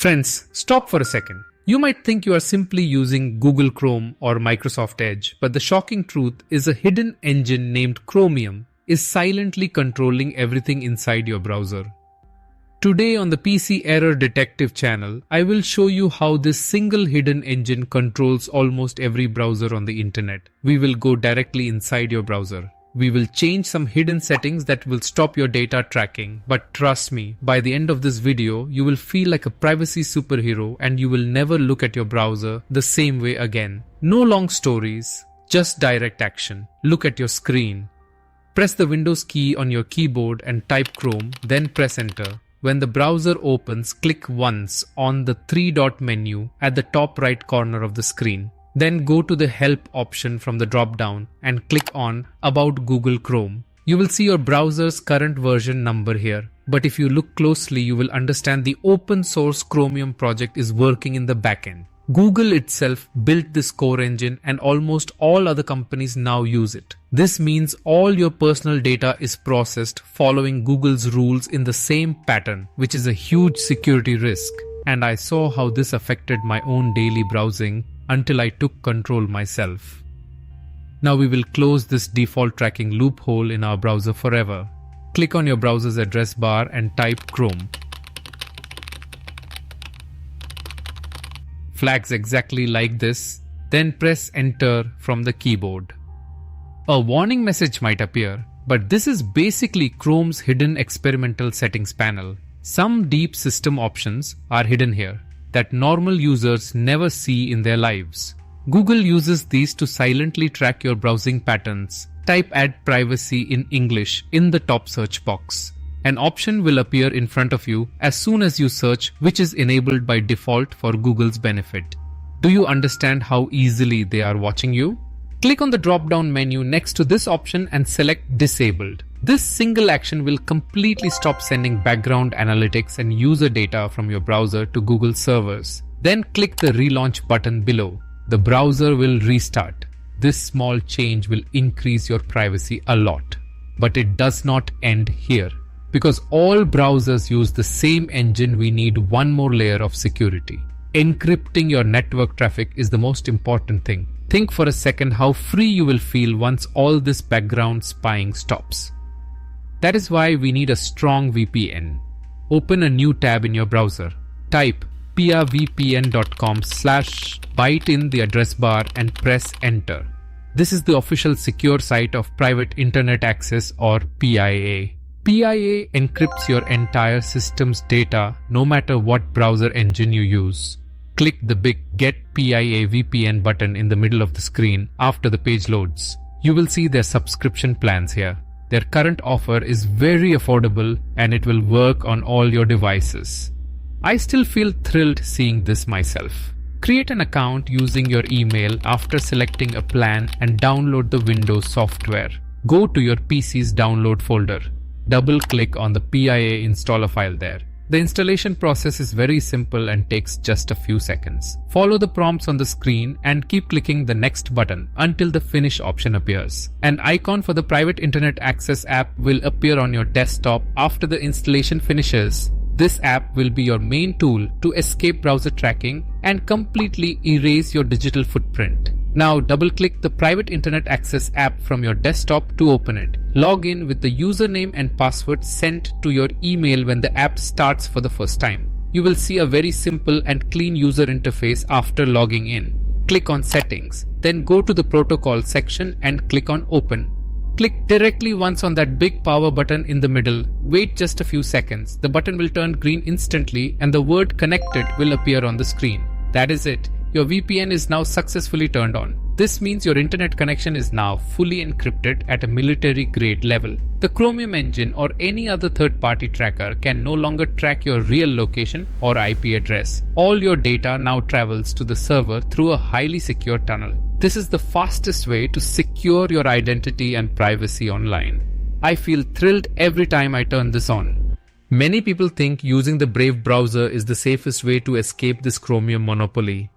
Friends, stop for a second. You might think you are simply using Google Chrome or Microsoft Edge, but the shocking truth is a hidden engine named Chromium is silently controlling everything inside your browser. Today on the PC Error Detective channel, I will show you how this single hidden engine controls almost every browser on the internet. We will go directly inside your browser. We will change some hidden settings that will stop your data tracking. But trust me, by the end of this video, you will feel like a privacy superhero and you will never look at your browser the same way again. No long stories, just direct action. Look at your screen. Press the Windows key on your keyboard and type Chrome, then press enter. When the browser opens, click once on the three-dot menu at the top right corner of the screen. Then go to the Help option from the drop-down and click on About Google Chrome. You will see your browser's current version number here. But if you look closely, you will understand the open source Chromium project is working in the backend. Google itself built this core engine and almost all other companies now use it. This means all your personal data is processed following Google's rules in the same pattern, which is a huge security risk. And I saw how this affected my own daily browsing until I took control myself. Now we will close this default tracking loophole in our browser forever. Click on your browser's address bar and type Chrome. Flags exactly like this, then press enter from the keyboard. A warning message might appear, but this is basically Chrome's hidden experimental settings panel. Some deep system options are hidden here that normal users never see in their lives. Google uses these to silently track your browsing patterns. Type Add Privacy in English in the top search box. An option will appear in front of you as soon as you search, which is enabled by default for Google's benefit. Do you understand how easily they are watching you? Click on the drop-down menu next to this option and select Disabled. This single action will completely stop sending background analytics and user data from your browser to Google servers. Then click the Relaunch button below. The browser will restart. This small change will increase your privacy a lot. But it does not end here. Because all browsers use the same engine, we need one more layer of security. Encrypting your network traffic is the most important thing. Think for a second how free you will feel once all this background spying stops. That is why we need a strong VPN. Open a new tab in your browser. Type piavpn.com/byte in the address bar and press enter. This is the official secure site of Private Internet Access or PIA. PIA encrypts your entire system's data no matter what browser engine you use. Click the big Get PIA VPN button in the middle of the screen after the page loads. You will see their subscription plans here. Their current offer is very affordable and it will work on all your devices. I still feel thrilled seeing this myself. Create an account using your email after selecting a plan and download the Windows software. Go to your PC's download folder. Double-click on the PIA installer file there. The installation process is very simple and takes just a few seconds. Follow the prompts on the screen and keep clicking the next button until the finish option appears. An icon for the Private Internet Access app will appear on your desktop after the installation finishes. This app will be your main tool to escape browser tracking and completely erase your digital footprint. Now double-click the Private Internet Access app from your desktop to open it. Log in with the username and password sent to your email when the app starts for the first time. You will see a very simple and clean user interface after logging in. Click on Settings, then go to the Protocol section and click on Open. Click directly once on that big power button in the middle. Wait just a few seconds. The button will turn green instantly and the word Connected will appear on the screen. That is it. Your VPN is now successfully turned on. This means your internet connection is now fully encrypted at a military-grade level. The Chromium engine or any other third-party tracker can no longer track your real location or IP address. All your data now travels to the server through a highly secure tunnel. This is the fastest way to secure your identity and privacy online. I feel thrilled every time I turn this on. Many people think using the Brave browser is the safest way to escape this Chromium monopoly.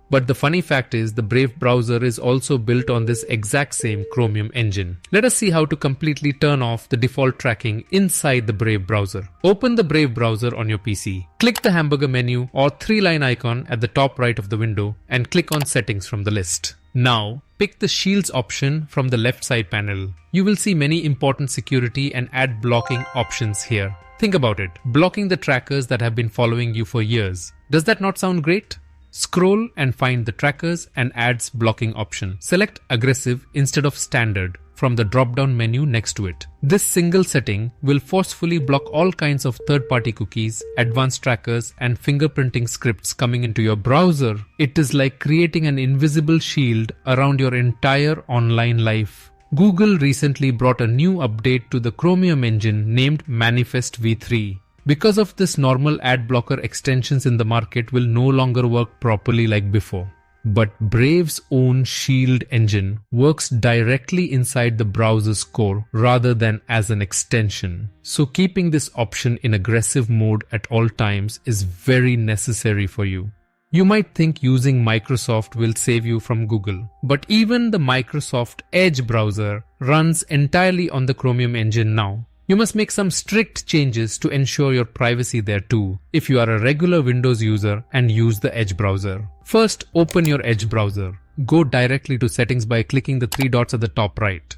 But the funny fact is the Brave browser is also built on this exact same Chromium engine. Let us see how to completely turn off the default tracking inside the Brave browser. Open the Brave browser on your PC. Click the hamburger menu or 3-line icon at the top right of the window and click on Settings from the list. Now, pick the Shields option from the left side panel. You will see many important security and ad blocking options here. Think about it, blocking the trackers that have been following you for years. Does that not sound great? Scroll and find the trackers and ads blocking option. Select aggressive instead of standard from the drop-down menu next to it. This single setting will forcefully block all kinds of third-party cookies, advanced trackers, and fingerprinting scripts coming into your browser. It is like creating an invisible shield around your entire online life. Google recently brought a new update to the Chromium engine named Manifest v3. Because of this, normal ad blocker extensions in the market will no longer work properly like before. But Brave's own Shield engine works directly inside the browser's core rather than as an extension. So keeping this option in aggressive mode at all times is very necessary for you. You might think using Microsoft will save you from Google, but even the Microsoft Edge browser runs entirely on the Chromium engine now. You must make some strict changes to ensure your privacy there too, if you are a regular Windows user and use the Edge browser. First, open your Edge browser. Go directly to Settings by clicking the 3 dots at the top right.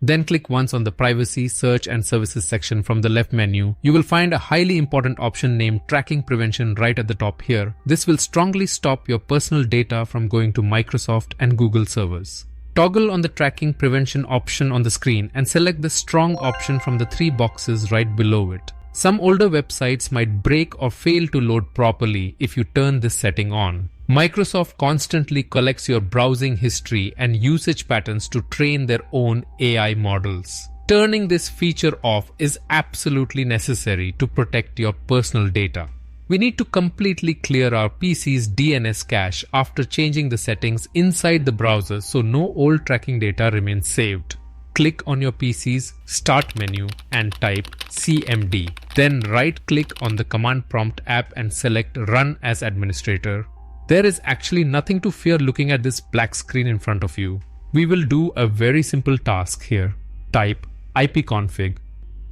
Then click once on the Privacy, Search and Services section from the left menu. You will find a highly important option named Tracking Prevention right at the top here. This will strongly stop your personal data from going to Microsoft and Google servers. Toggle on the tracking prevention option on the screen and select the strong option from the 3 boxes right below it. Some older websites might break or fail to load properly if you turn this setting on. Microsoft constantly collects your browsing history and usage patterns to train their own AI models. Turning this feature off is absolutely necessary to protect your personal data. We need to completely clear our PC's DNS cache after changing the settings inside the browser so no old tracking data remains saved. Click on your PC's Start menu and type CMD. Then right-click on the command prompt app and select Run as Administrator. There is actually nothing to fear looking at this black screen in front of you. We will do a very simple task here. Type ipconfig,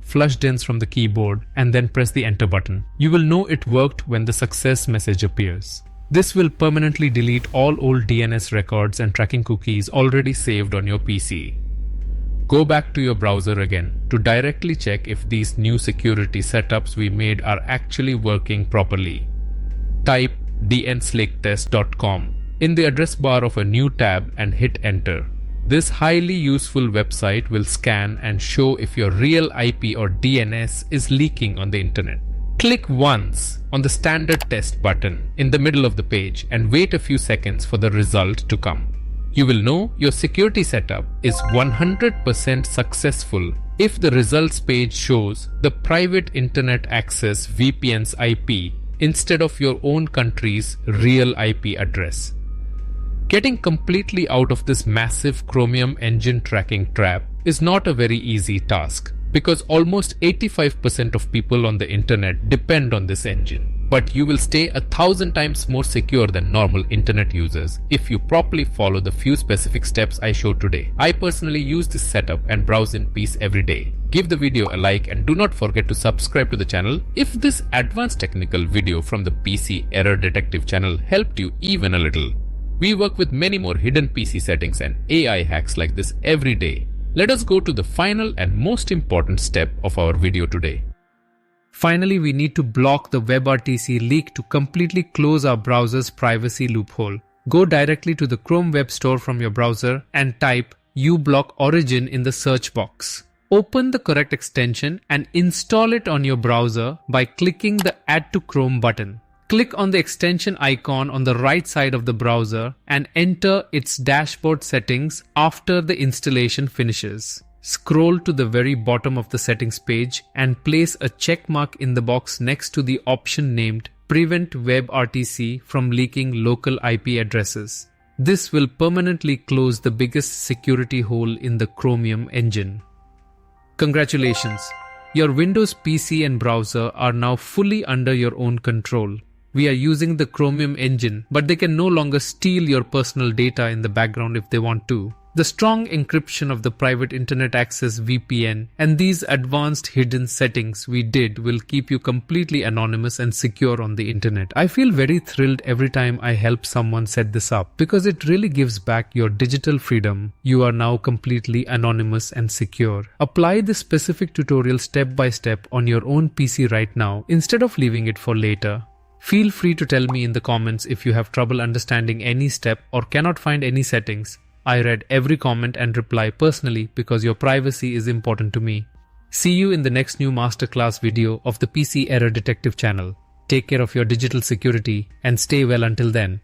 flush dins from the keyboard, and then press the enter button. You will know it worked when the success message appears. This will permanently delete all old DNS records and tracking cookies already saved on your PC. Go back to your browser again to directly check if these new security setups we made are actually working properly. Type dnsleaktest.com in the address bar of a new tab and hit enter. This highly useful website will scan and show if your real IP or DNS is leaking on the internet. Click once on the standard test button in the middle of the page and wait a few seconds for the result to come. You will know your security setup is 100% successful if the results page shows the private internet access VPN's IP instead of your own country's real IP address. Getting completely out of this massive Chromium engine tracking trap is not a very easy task because almost 85% of people on the internet depend on this engine. But you will stay 1,000 times more secure than normal internet users if you properly follow the few specific steps I showed today. I personally use this setup and browse in peace every day. Give the video a like and do not forget to subscribe to the channel if this advanced technical video from the PC Error Detective channel helped you even a little. We work with many more hidden PC settings and AI hacks like this every day. Let us go to the final and most important step of our video today. Finally, we need to block the WebRTC leak to completely close our browser's privacy loophole. Go directly to the Chrome Web Store from your browser and type uBlock Origin in the search box. Open the correct extension and install it on your browser by clicking the Add to Chrome button. Click on the extension icon on the right side of the browser and enter its dashboard settings after the installation finishes. Scroll to the very bottom of the settings page and place a check mark in the box next to the option named Prevent WebRTC from leaking local IP addresses. This will permanently close the biggest security hole in the Chromium engine. Congratulations! Your Windows PC and browser are now fully under your own control. We are using the Chromium engine, but they can no longer steal your personal data in the background if they want to. The strong encryption of the private internet access VPN and these advanced hidden settings we did will keep you completely anonymous and secure on the internet. I feel very thrilled every time I help someone set this up because it really gives back your digital freedom. You are now completely anonymous and secure. Apply this specific tutorial step by step on your own PC right now instead of leaving it for later. Feel free to tell me in the comments if you have trouble understanding any step or cannot find any settings. I read every comment and reply personally because your privacy is important to me. See you in the next new masterclass video of the PC Error Detective channel. Take care of your digital security and stay well until then.